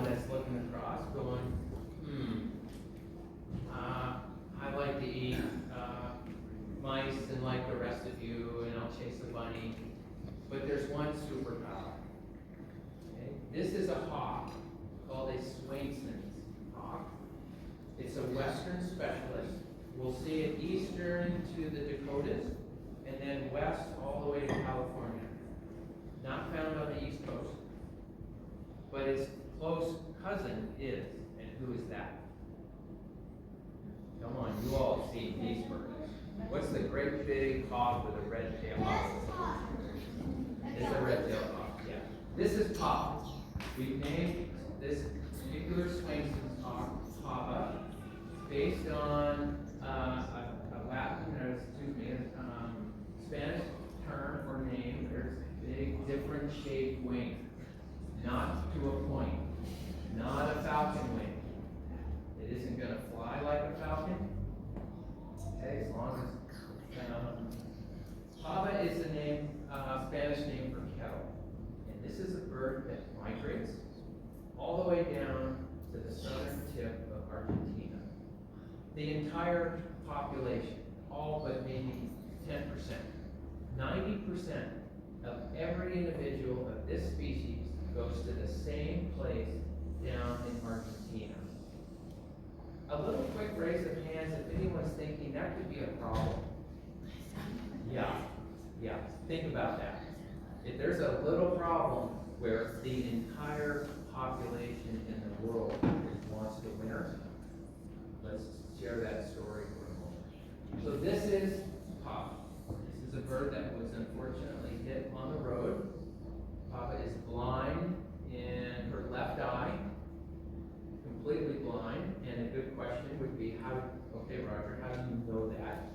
that's looking across going, I like to eat mice and like the rest of you, and I'll chase a bunny. But there's one superpower. Okay? This is a hawk called a Swainson hawk. It's a western specialist. We'll see it eastern to the Dakotas, and then west all the way to California. Not found on the East Coast. But its close cousin is, and who is that? Come on, you all have seen these birds. What's the great big hawk with a red tail? It's a red-tailed hawk, yeah. This is Papa. We've named this particular Swainson's hawk Papa based on a Latin, or excuse me, Spanish term or name. There's big, different shaped wing. Not to a point. Not a falcon wing. It isn't going to fly like a falcon. Okay, as long as Pava is a name, Spanish name for kettle. And this is a bird that migrates all the way down to the southern tip of Argentina. The entire population, all but maybe 10%, 90% of every individual of this species goes to the same place down in Argentina. A little quick raise of hands if anyone's thinking that could be a problem. Yeah, think about that. If there's a little problem where the entire population in the world wants to winter, let's share that story for a moment. So this is Papa. This is a bird that was unfortunately hit on the road. Papa is blind in her left eye, completely blind, and a good question would be, okay Roger, how do you know that?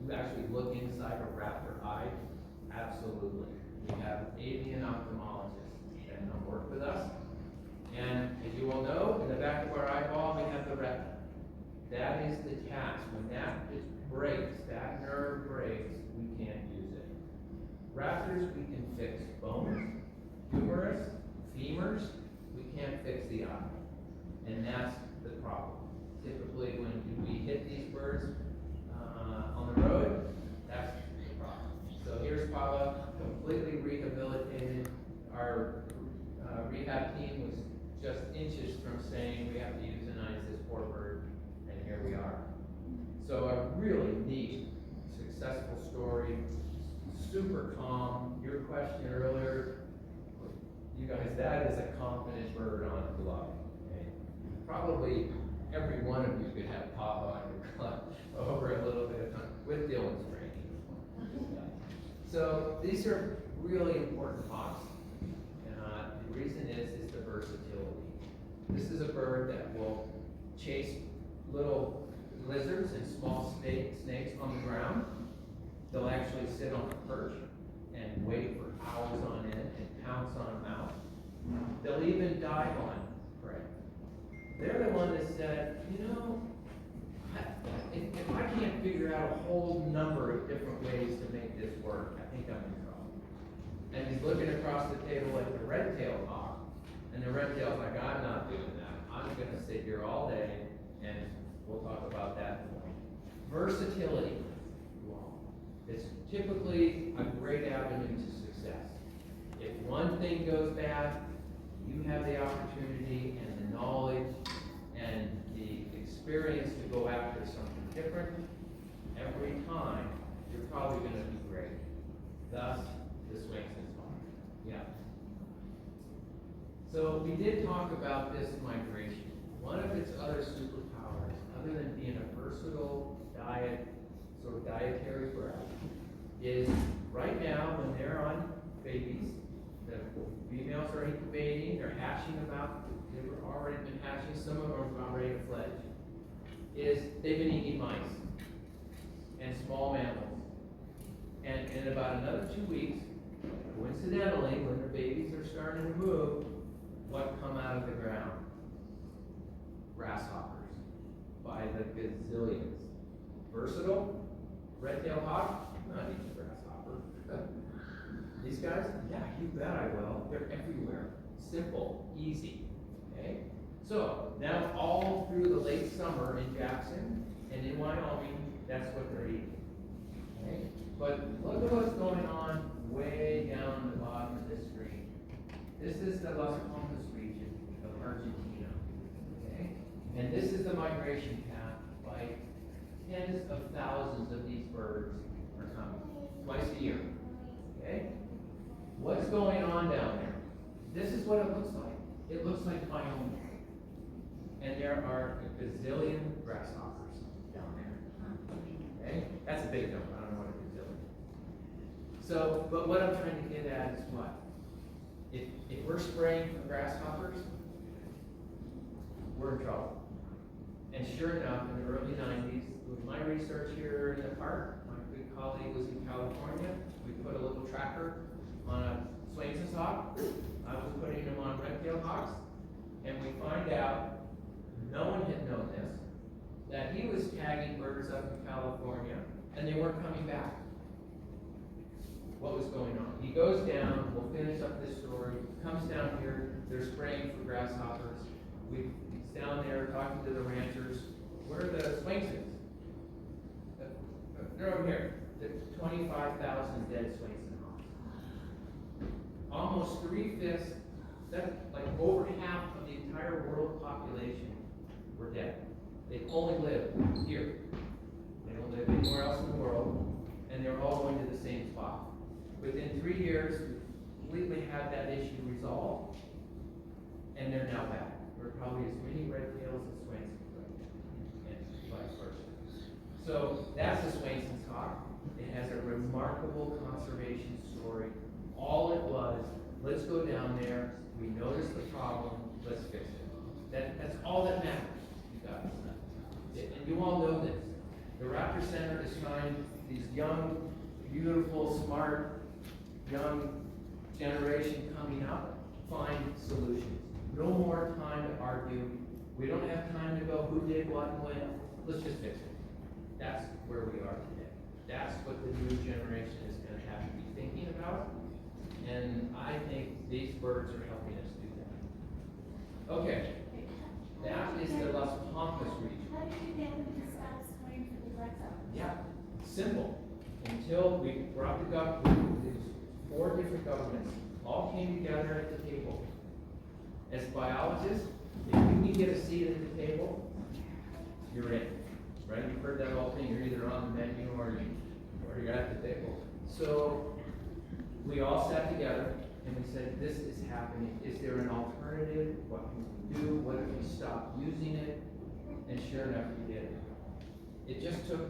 You actually look inside a raptor eye? Absolutely. We have avian ophthalmologists that come work with us. And as you all know, in the back of our eyeball, we have the retina. That is detached. When that just breaks, that nerve breaks, we can't use it. Raptors, we can fix bones, humerus, femurs, we can't fix the eye. And that's the problem. Typically, when we hit these birds on the road, that's the problem. So here's Papa, completely rehabilitated. Our rehab team was just inches from saying we have to euthanize this poor bird, and here we are. So a really neat, successful story, super calm. Your question earlier, you guys, that is a confident bird on a glove. Okay? Probably every one of you could have Papa on your glove over a little bit of time with Dylan's training. So these are really important hawks. The reason is the versatility. This is a bird that will chase little lizards and small snakes on the ground. They'll actually sit on a perch and wait for hours on end and pounce on them out. They'll even dive on prey. They're the one that said, you know, if I can't figure out a whole number of different ways to make this work, I think I'm in trouble. And he's looking across the table at the red-tailed hawk, and the red-tail's like, I'm not doing that. I'm going to sit here all day, and we'll talk about that more. Versatility. It's typically a great avenue to success. If one thing goes bad, you have the opportunity and the knowledge and the experience to go after something different. Every time, you're probably going to be great. Thus, the Swainson's hawk. Yeah. So we did talk about this migration. One of its other superpowers, other than being a versatile dietary bird, is right now when they're on babies, the females are incubating, they're hatching they've already been hatching, some of them are about ready to fledge, they've been eating mice and small mammals. And in about another 2 weeks, coincidentally, when the babies are starting to move, what come out of the ground? Grasshoppers, by the gazillions. Versatile, red-tailed hawk, not eating a grasshopper. These guys, yeah, you bet I will. They're everywhere. Simple, easy. Okay? Okay? So, now all through the late summer in Jackson and in Wyoming, that's what they're eating. Okay? But look at what's going on way down the bottom of this screen. This is the Las Pampas region of Argentina. Okay? And this is the migration path by tens of thousands of these birds are coming twice a year. Okay? What's going on down there? This is what it looks like. It looks like Wyoming. And there are a gazillion grasshoppers down there. Okay? That's a big number. I don't know what a gazillion is. So, but what I'm trying to get at is what? If we're spraying for grasshoppers, we're in trouble. And sure enough, in the early 90s, with my research here in the park, my good colleague was in California. We put a little tracker on a Swainson hawk. I was putting them on red-tailed hawks. And we find out, no one had known this, that he was tagging birds up in California, and they weren't coming back. What was going on? He goes down, we'll finish up this story, comes down here, they're spraying for grasshoppers. He's down there talking to the ranchers. Where are the Swainsons? They're over here. The 25,000 dead Swainson hawks. Almost 3/5, that's like over half of the entire world population were dead. They only live here. They don't live anywhere else in the world, and they're all going to the same spot. Within 3 years, we completely had that issue resolved, and they're now back. There are probably as many red tails as Swainsons, and vice versa. So that's the Swainson's hawk. It has a remarkable conservation story. All it was, let's go down there, we noticed the problem, let's fix it. That's all that matters, you guys. And you all know this. The Raptor Center is trying, these young, beautiful, smart, young generation coming up, find solutions. No more time to argue. We don't have time to go who did what and when. Let's just fix it. That's where we are today. That's what the new generation is going to have to be thinking about. And I think these birds are helping us do that. Okay. That is the Las Pampas region. How did you get them to stop spraying for the grasshoppers? Yeah, simple. Until we brought the government, these 4 different governments all came together at the table. As biologists, if you can get a seat at the table, you're in. Right? You've heard that whole thing. You're either on the menu or you're at the table. So we all sat together and we said, this is happening. Is there an alternative? What can we do? What if we stop using it? And sure enough, we did. It just took